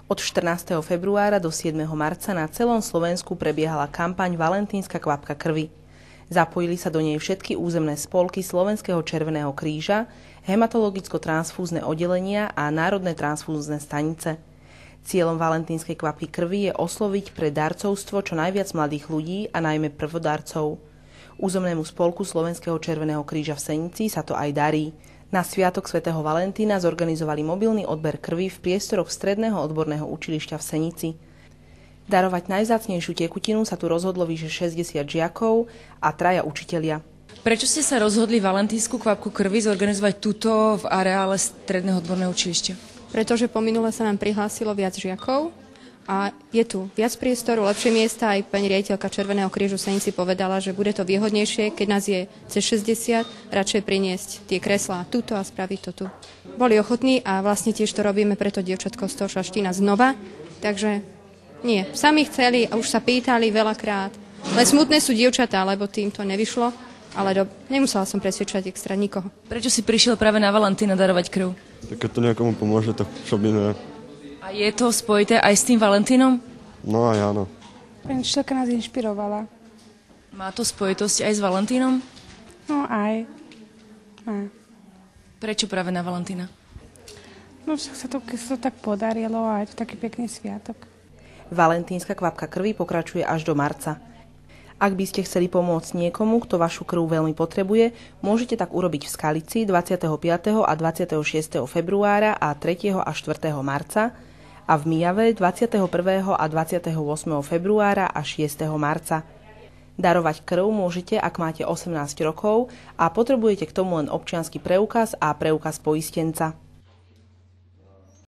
Od 14. februára do 7. marca na celom Slovensku prebiehala kampaň Valentínska kvapka krvi. Zapojili sa do nej všetky územné spolky Slovenského Červeného kríža, hematologicko-transfúzne oddelenia a národné transfúzne stanice. Cieľom valentínskej kvapky krvi je osloviť pre darcovstvo čo najviac mladých ľudí a najmä prvodarcov. Územnému spolku Slovenského Červeného kríža v Senici sa to aj darí. Na sviatok svätého Valentína zorganizovali mobilný odber krvi v priestoroch Stredného odborného učilišťa v Senici. Darovať najvzácnejšiu tekutinu sa tu rozhodlo vyše 60 žiakov a 3 učitelia. Prečo ste sa rozhodli valentínsku kvapku krvi zorganizovať tuto v areále Stredného odborného učilišťa? Pretože po minule sa nám prihlásilo viac žiakov a je tu viac priestoru, lepšie miesta. Aj pani riaditeľka Červeného krížu v Senici povedala, že bude to výhodnejšie, keď nás je cez 60, radšej priniesť tie kreslá tuto a spraviť to tu. Boli ochotní a vlastne tiež to robíme pre to dievčatko z toho Šaštína znova, takže nie. Sami chceli a už sa pýtali veľakrát. Len smutné sú dievčatá, lebo tým to nevyšlo, ale nemusela som presvedčať extra nikoho. Prečo si prišiel práve na Valentína darovať krv? Tak keď to niekomu pomôže, tak čo by ne. A je to spojité aj s tým Valentínom? No aj áno. Pani učiteľka nás inšpirovala. Má to spojitosť aj s Valentínom? No aj. Má. Prečo práve na Valentína? No však sa to tak podarilo a je to taký pekný sviatok. Valentínska kvapka krvi pokračuje až do marca. Ak by ste chceli pomôcť niekomu, kto vašu krv veľmi potrebuje, môžete tak urobiť v Skalici 25. a 26. februára a 3. a 4. marca a v Mijave 21. a 28. februára a 6. marca. Darovať krv môžete, ak máte 18 rokov a potrebujete k tomu len občiansky preukaz a preukaz poistenca.